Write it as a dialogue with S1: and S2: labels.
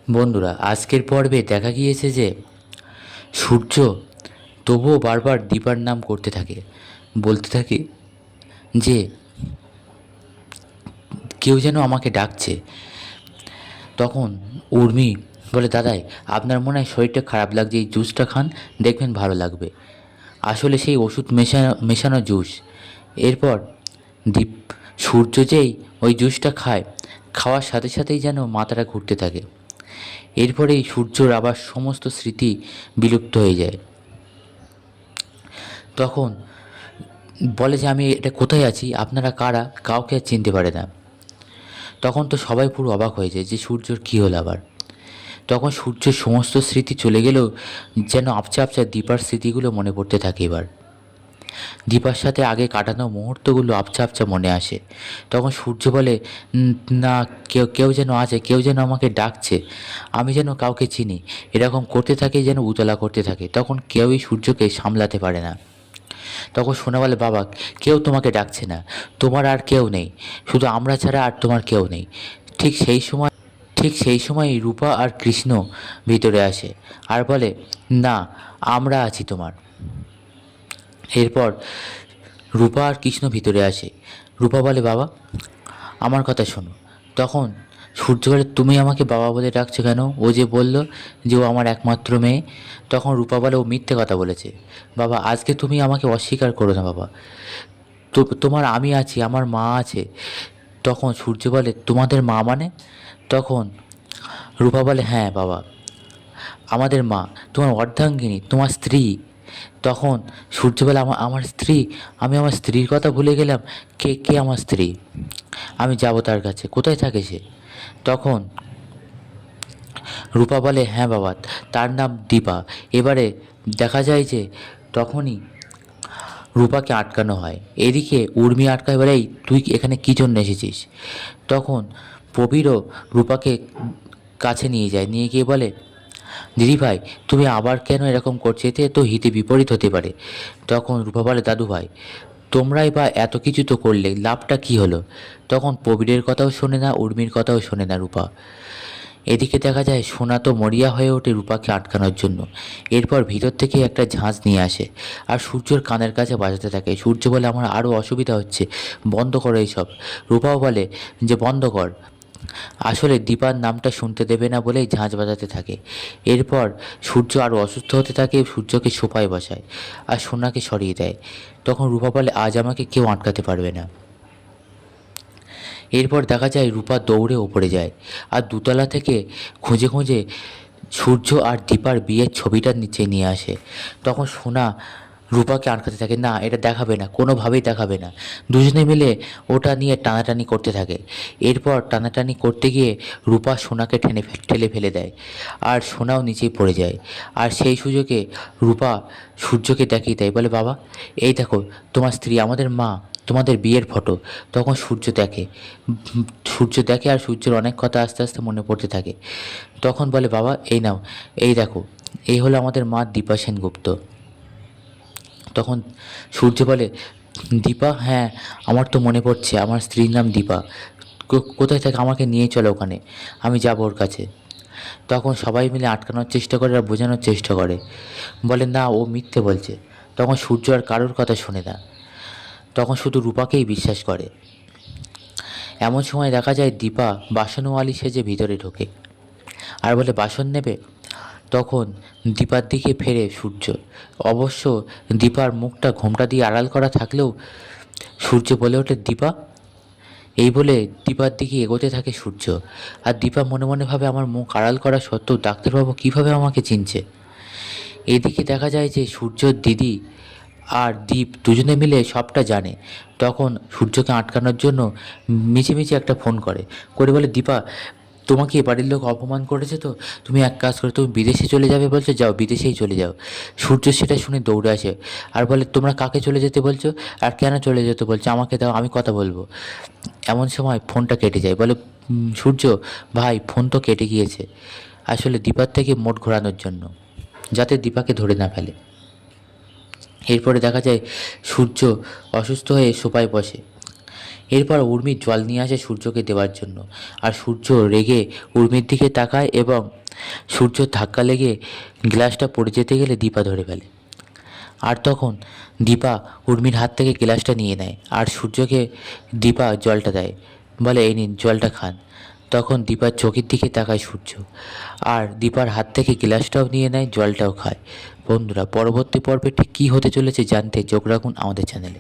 S1: বন্ধুরা, আজকের পর্বে দেখা গিয়েছে যে সূর্য তবুও বারবার দীপার নাম করতে থাকে, বলতে থাকে যে কেউ যেন আমাকে ডাকছে। তখন উর্মি বলে, দাদাই আপনার মনে হয় শরীরটা খারাপ লাগছে, এই জুসটা খান, দেখবেন ভালো লাগবে। আসলে সেই ওষুধ মেশানো মেশানো জুস। এরপর দীপ সূর্য যেই ওই জুসটা খায়, খাওয়ার সাথে সাথেই যেন মাথাটা ঘুরতে থাকে। এরপরেই সূর্যর আবার সমস্ত স্মৃতি বিলুপ্ত হয়ে যায়। তখন বলে যে আমি এটা কোথায় আছি, আপনারা কারা, কাউকে আর চিনতে পারে না। তখন তো সবাই পুরো অবাক হয়ে যায় যে সূর্যর কী হলো আবার। তখন সূর্যের সমস্ত স্মৃতি চলে গেলেও যেন আপচা আপচা দীপার স্মৃতিগুলো মনে পড়তে থাকে। এবার দীপার সাথে আগে কাটানো মুহূর্তগুলো আপচা আপচা মনে আসে। তখন সূর্য বলে, না, কেউ কেউ যেন আছে, কেউ যেন আমাকে ডাকছে, আমি যেন কাউকে চিনি। এরকম করতে থাকে, যেন উতলা করতে থাকে। তখন কেউই সূর্যকে সামলাতে পারে না। তখন সোনা বলে, বাবা, কেউ তোমাকে ডাকছে না, তোমার আর কেউ নেই, শুধু আমরা ছাড়া আর তোমার কেউ নেই। ঠিক সেই সময় রূপা আর কৃষ্ণ ভিতরে আসে আর বলে, না, আমরা আছি তোমার। এরপর রূপা আর কৃষ্ণ ভিতরে আসে। রূপা বলে, বাবা, আমার কথা শোনো। তখন সূর্য বলে, তুমি আমাকে বাবা বলে ডাকছো কেন? ও যে বলল যে ও আমার একমাত্র মেয়ে। তখন রূপা বলে, ও মিথ্যে কথা বলেছে। বাবা, আজকে তুমি আমাকে অস্বীকার করো না বাবা, তো তোমার আমি আছি, আমার মা আছে। তখন সূর্য বলে, তোমাদের মা মানে? তখন রূপা বলে, হ্যাঁ বাবা, আমাদের মা, তোমার অর্ধাঙ্গিনী, তোমার স্ত্রী। তখন সূর্য বলে, আমার আমার স্ত্রী? আমি আমার স্ত্রীর কথা ভুলে গেলাম। কে কে আমার স্ত্রী? আমি যাব তার কাছে, কোথায় থাকে সে? তখন রূপা বলে, হ্যাঁ বাবা, তার নাম দীপা। এবারে দেখা যায় যে তখনই রূপাকে আটকানো হয়। এদিকে উর্মি আটকায়, বলে, এই তুই এখানে কী জন্য এসেছিস? তখন প্রবীরও রূপাকে কাছে নিয়ে যায়, নিয়ে গিয়ে বলে, দিদিভাই, তুমি আবার কেন এরকম করছো? এতে তো হিতে বিপরীত হতে পারে। তখন রূপা বলে, দাদু ভাই, তোমরাই বা এত কিছু তো করলে, লাভটা কি হলো? তখন প্রবীরের কথাও শোনে না, উর্মির কথাও শোনে না রূপা। এদিকে দেখা যায় সোনা তো মরিয়া হয়ে ওঠে রূপাকে আটকানোর জন্য। এরপর ভিতর থেকে একটা ঝাঁজ নিয়ে আসে আর সূর্যর কানের কাছে বাজাতে থাকে। সূর্য বলে, আমার আরও অসুবিধা হচ্ছে, বন্ধ করো এইসব। রূপাও বলে যে বন্ধ কর। আসলে দীপার নামটা শুনতে দেবে না বলেই ঝাঁঝ বাজাতে থাকে। এরপর সূর্য আরও অসুস্থ হতে থাকে, সূর্যকে সোফায় বসায় আর সোনাকে সরিয়ে দেয়। তখন রূপা বলে, আজ আমাকে কেউ আটকাতে পারবে না। এরপর দেখা যায় রূপা দৌড়ে ওপরে যায় আর দোতলা থেকে খুঁজে খুঁজে সূর্য আর দীপার বিয়ের ছবিটা নিচে নিয়ে আসে। তখন সোনা রূপাকে আটকাতে থাকে, না, এটা দেখাবে না, কোনোভাবেই দেখাবে না। দুজনে মিলে ওটা নিয়ে টানাটানি করতে থাকে। এরপর টানাটানি করতে গিয়ে রূপা সোনাকে ঠেলে ফেলে দেয় আর সোনাও নিচেই পড়ে যায়। আর সেই সুযোগে রূপা সূর্যকে দেখিয়ে দেয়, বলে, বাবা, এই দেখো, তোমার স্ত্রী, আমাদের মা, তোমাদের বিয়ের ফটো। তখন সূর্য দেখে আর সূর্যের অনেক কথা আস্তে আস্তে মনে পড়তে থাকে। তখন বলে, বাবা, এই নাও, এই দেখো, এই হলো আমাদের মা দীপা সেনগুপ্ত। তখন সূর্য বলে, দীপা? হ্যাঁ, আমার তো মনে পড়ছে, আমার স্ত্রীর নাম দীপা। কোথায় থাকে? আমাকে নিয়ে চলো ওখানে, আমি যাব ওর কাছে। তখন সবাই মিলে আটকানোর চেষ্টা করে আর বোঝানোর চেষ্টা করে, বলে, না, ও মিথ্যে বলছে। তখন সূর্য আর কারোর কথা শোনে না, তখন শুধু রূপাকেই বিশ্বাস করে। এমন সময় দেখা যায় দীপা বাসনওয়ালি সেজে ভিতরে ঢোকে আর বলে, বাসন নেবে? তখন দীপার দিকে ফেরে সূর্য। অবশ্য দীপার মুখটা ঘোমটা দিয়ে আড়াল করা থাকলেও সূর্য বলে ওঠে, দীপা। এই বলে দীপার দিকে এগোতে থাকে সূর্য। আর দীপা মনে মনে ভাবে, আমার মুখ আড়াল করা সত্ত্বেও ডাক্তারবাবু কীভাবে আমাকে চিনছে। এদিকে দেখা যায় যে সূর্যর দিদি আর দীপ দুজনে মিলে সবটা জানে। তখন সূর্যকে আটকানোর জন্য মিছিমিছি একটা ফোন করে বলে, দীপা, তোমাকে এ বাড়ির লোক অপমান করেছে তো, তুমি এক কাজ করো, তুমি বিদেশে চলে যাবে বলছো, যাও, বিদেশেই চলে যাও। সূর্য সেটা শুনে দৌড়ে আসে আর বলে, তোমরা কাকে চলে যেতে বলছো আর কেন চলে যেতে বলছো, আমাকে দাও, আমি কথা বলবো। এমন সময় ফোনটা কেটে যায়। বলে, সূর্য ভাই, ফোন তো কেটে গিয়েছে, আসলে দীপার থেকে মোট ঘোরানোর জন্য, যাতে দীপাকে ধরে না ফেলে। এরপরে দেখা যায় সূর্য অসুস্থ হয়ে সোফায় বসে। এরপর উর্মি জল নিয়ে আসে সূর্যকে দেওয়ার জন্য, আর সূর্য রেগে উর্মির দিকে তাকায় এবং সূর্য ধাক্কা লেগে গ্লাসটা পড়ে যেতে গেলে দীপা ধরে ফেলে। আর তখন দীপা উর্মির হাত থেকে গ্লাসটা নিয়ে নেয় আর সূর্যকে দীপা জলটা দেয়, বলে এই নিন জলটা খান। তখন দীপার চোখের দিকে তাকায় সূর্য, আর দীপার হাত থেকে গ্লাসটাও নিয়ে নেয়, জলটাও খায়। বন্ধুরা, পরবর্তী পর্বে ঠিক কী হতে চলেছে জানতে চোখ রাখুন আমাদের চ্যানেলে।